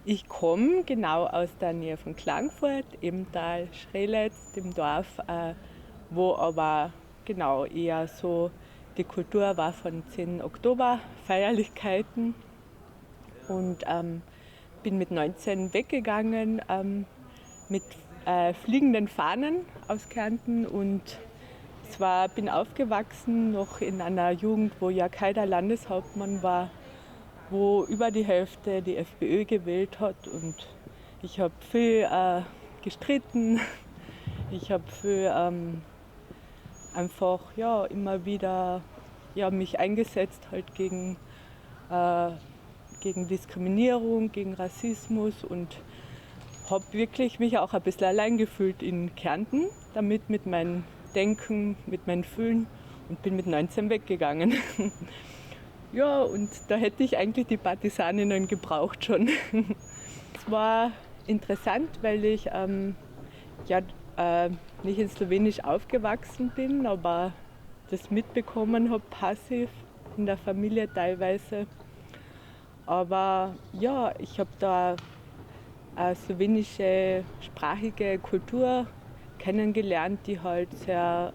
Ich komme genau aus der Nähe von Klagenfurt, Emmental, Schrelitz, dem Dorf, wo aber genau eher so die Kultur war von 10. Oktober, Feierlichkeiten. Und bin mit 19 weggegangen mit fliegenden Fahnen aus Kärnten und bin aufgewachsen noch in einer Jugend, wo Jörg Haider Landeshauptmann war, wo über die Hälfte die FPÖ gewählt hat und ich habe viel gestritten, ich habe viel einfach immer wieder mich eingesetzt halt gegen Diskriminierung, gegen Rassismus und habe wirklich mich auch ein bisschen allein gefühlt in Kärnten, damit mit meinem Denken, mit meinem Fühlen und bin mit 19 weggegangen. Ja, und da hätte ich eigentlich die Partisaninnen gebraucht schon. Es war interessant, weil ich nicht in Slowenisch aufgewachsen bin, aber das mitbekommen habe, passiv in der Familie teilweise. Aber ja, ich habe da eine slowenische sprachige Kultur kennengelernt, die halt sehr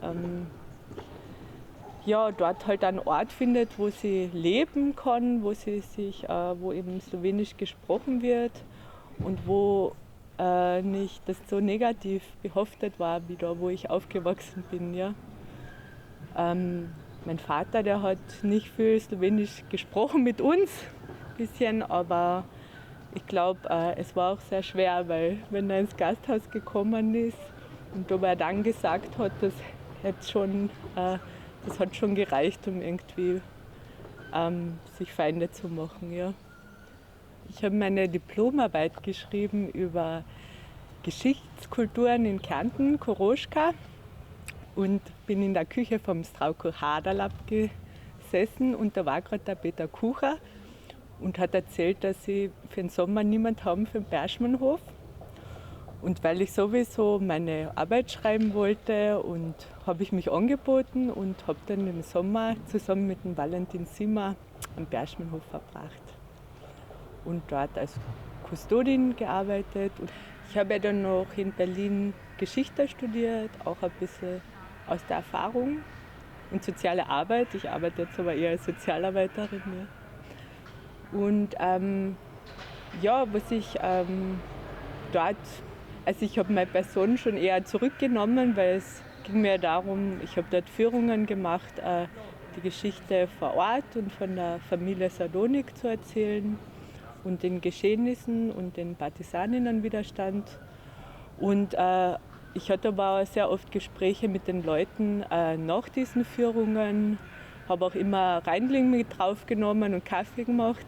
dort halt einen Ort findet, wo sie leben kann, wo eben Slowenisch gesprochen wird und wo nicht das so negativ behaftet war, wie da, wo ich aufgewachsen bin. Ja. Mein Vater, der hat nicht viel Slowenisch gesprochen mit uns, bisschen, aber ich glaube, es war auch sehr schwer, weil wenn er ins Gasthaus gekommen ist und ob er dann gesagt hat, das hat schon gereicht, um irgendwie sich Feinde zu machen. Ja. Ich habe meine Diplomarbeit geschrieben über Geschichtskulturen in Kärnten, Koroschka, und bin in der Küche vom Strauko Haderlab gesessen und da war gerade der Peter Kucher und hat erzählt, dass sie für den Sommer niemand haben für den Berschmannhof. Und weil ich sowieso meine Arbeit schreiben wollte, und habe ich mich angeboten und habe dann im Sommer zusammen mit dem Valentin Simmer am Berschmannhof verbracht und dort als Kustodin gearbeitet. Und ich habe ja dann noch in Berlin Geschichte studiert, auch ein bisschen aus der Erfahrung und soziale Arbeit. Ich arbeite jetzt aber eher als Sozialarbeiterin. Ja. Und was ich dort, also ich habe meine Person schon eher zurückgenommen, weil es ging mir darum, ich habe dort Führungen gemacht, die Geschichte vor Ort und von der Familie Sadonik zu erzählen und den Geschehnissen und den Partisaninnenwiderstand. Und ich hatte aber auch sehr oft Gespräche mit den Leuten nach diesen Führungen, habe auch immer Reindling mit draufgenommen und Kaffee gemacht,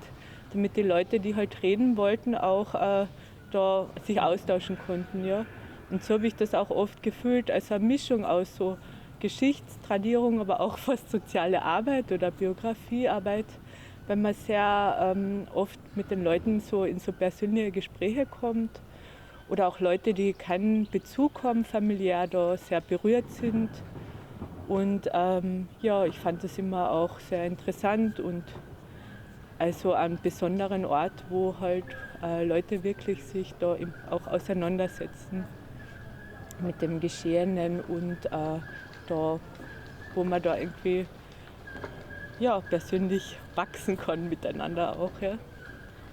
damit die Leute, die halt reden wollten, auch da sich austauschen konnten. Ja. Und so habe ich das auch oft gefühlt, als eine Mischung aus so Geschichtstradierung, aber auch fast soziale Arbeit oder Biografiearbeit, weil man sehr oft mit den Leuten so in so persönliche Gespräche kommt oder auch Leute, die keinen Bezug haben, familiär da sehr berührt sind. Und ich fand das immer auch sehr interessant und also einen besonderen Ort, wo halt Leute wirklich sich da auch auseinandersetzen mit dem Geschehenen und da, wo man da irgendwie persönlich wachsen kann miteinander auch. Ja.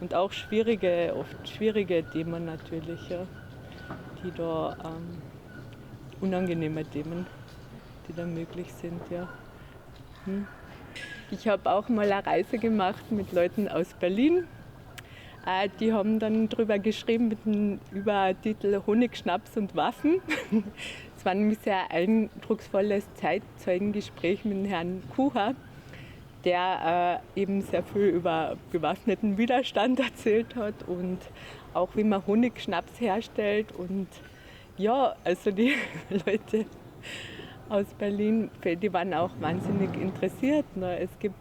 Und auch oft schwierige Themen natürlich, ja, die da unangenehme Themen, die da möglich sind. Ja. Ich habe auch mal eine Reise gemacht mit Leuten aus Berlin. Die haben dann darüber geschrieben über Titel Honig, Schnaps und Waffen. Es war nämlich sehr eindrucksvolles Zeitzeugengespräch mit Herrn Kucher, der eben sehr viel über bewaffneten Widerstand erzählt hat und auch wie man Honigschnaps herstellt. Und ja, also die Leute aus Berlin, die waren auch wahnsinnig interessiert. Es gibt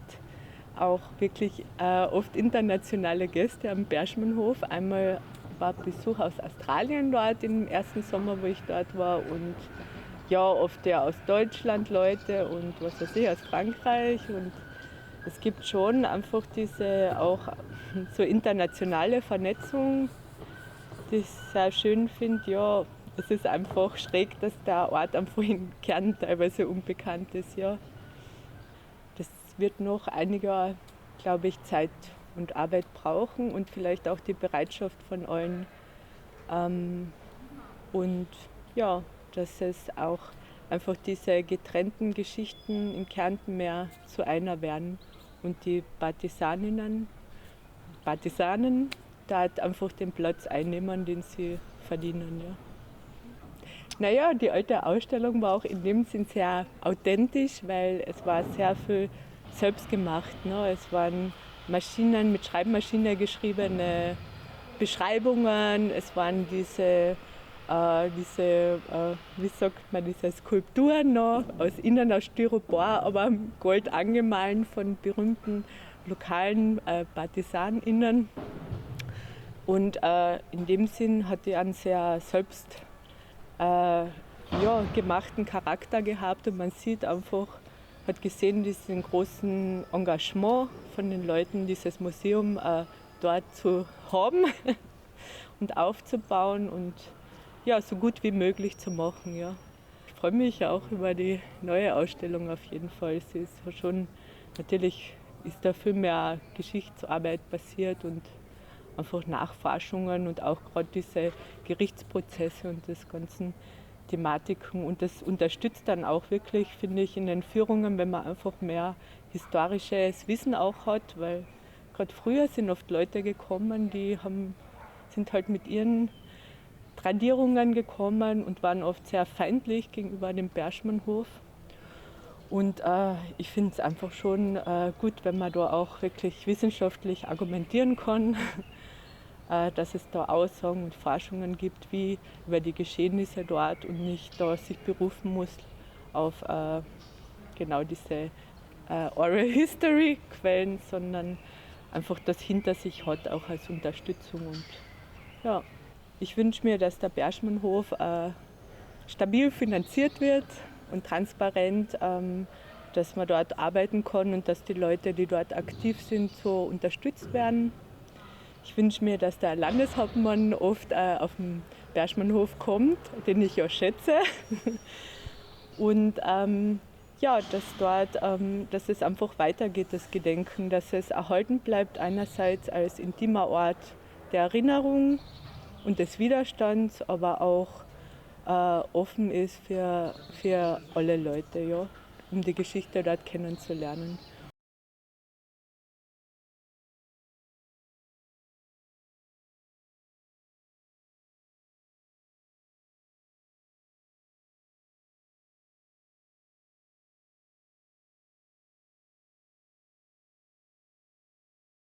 auch wirklich oft internationale Gäste am Berschmannhof. Einmal war Besuch aus Australien dort im ersten Sommer, wo ich dort war, und ja, oft ja aus Deutschland Leute und was weiß ich, aus Frankreich. Und es gibt schon einfach diese auch so internationale Vernetzung, die ich sehr schön finde. Ja, es ist einfach schräg, dass der Ort einfach in Kärnten teilweise unbekannt ist. Ja. Das wird noch einiger, glaube ich, Zeit und Arbeit brauchen und vielleicht auch die Bereitschaft von allen. Und ja, dass es auch einfach diese getrennten Geschichten in Kärnten mehr zu einer werden und die Partisanen da halt einfach den Platz einnehmen, den sie verdienen. Ja. Naja, die alte Ausstellung war auch in dem Sinn sehr authentisch, weil es war sehr viel selbst gemacht. Ne? Es waren Maschinen, mit Schreibmaschine geschriebene Beschreibungen, es waren wie sagt man, diese Skulpturen noch, aus innen aus Styropor, aber Gold angemahlen von berühmten lokalen PartisanInnen. Und in dem Sinn hat die einen sehr selbst gemachten Charakter gehabt und man sieht einfach, hat gesehen, diesen großen Engagement von den Leuten, dieses Museum dort zu haben und aufzubauen und ja, so gut wie möglich zu machen. Ja. Ich freue mich auch über die neue Ausstellung auf jeden Fall. Sie ist schon, natürlich ist da viel mehr Geschichtsarbeit passiert und einfach Nachforschungen und auch gerade diese Gerichtsprozesse und das ganzen Thematiken. Und das unterstützt dann auch wirklich, finde ich, in den Führungen, wenn man einfach mehr historisches Wissen auch hat, weil gerade früher sind oft Leute gekommen, sind halt mit ihren Tradierungen gekommen und waren oft sehr feindlich gegenüber dem Berschmannhof. Und ich finde es einfach schon gut, wenn man da auch wirklich wissenschaftlich argumentieren kann, dass es da Aussagen und Forschungen gibt, wie über die Geschehnisse dort und nicht da sich berufen muss auf genau diese Oral History Quellen, sondern einfach das hinter sich hat, auch als Unterstützung. Und ja, ich wünsche mir, dass der Berschmannhof stabil finanziert wird und transparent, dass man dort arbeiten kann und dass die Leute, die dort aktiv sind, so unterstützt werden. Ich wünsche mir, dass der Landeshauptmann oft auf den Berschmannhof kommt, den ich ja schätze. Und dass es einfach weitergeht, das Gedenken, dass es erhalten bleibt, einerseits als intimer Ort der Erinnerung und des Widerstands, aber auch offen ist für alle Leute, ja, um die Geschichte dort kennenzulernen.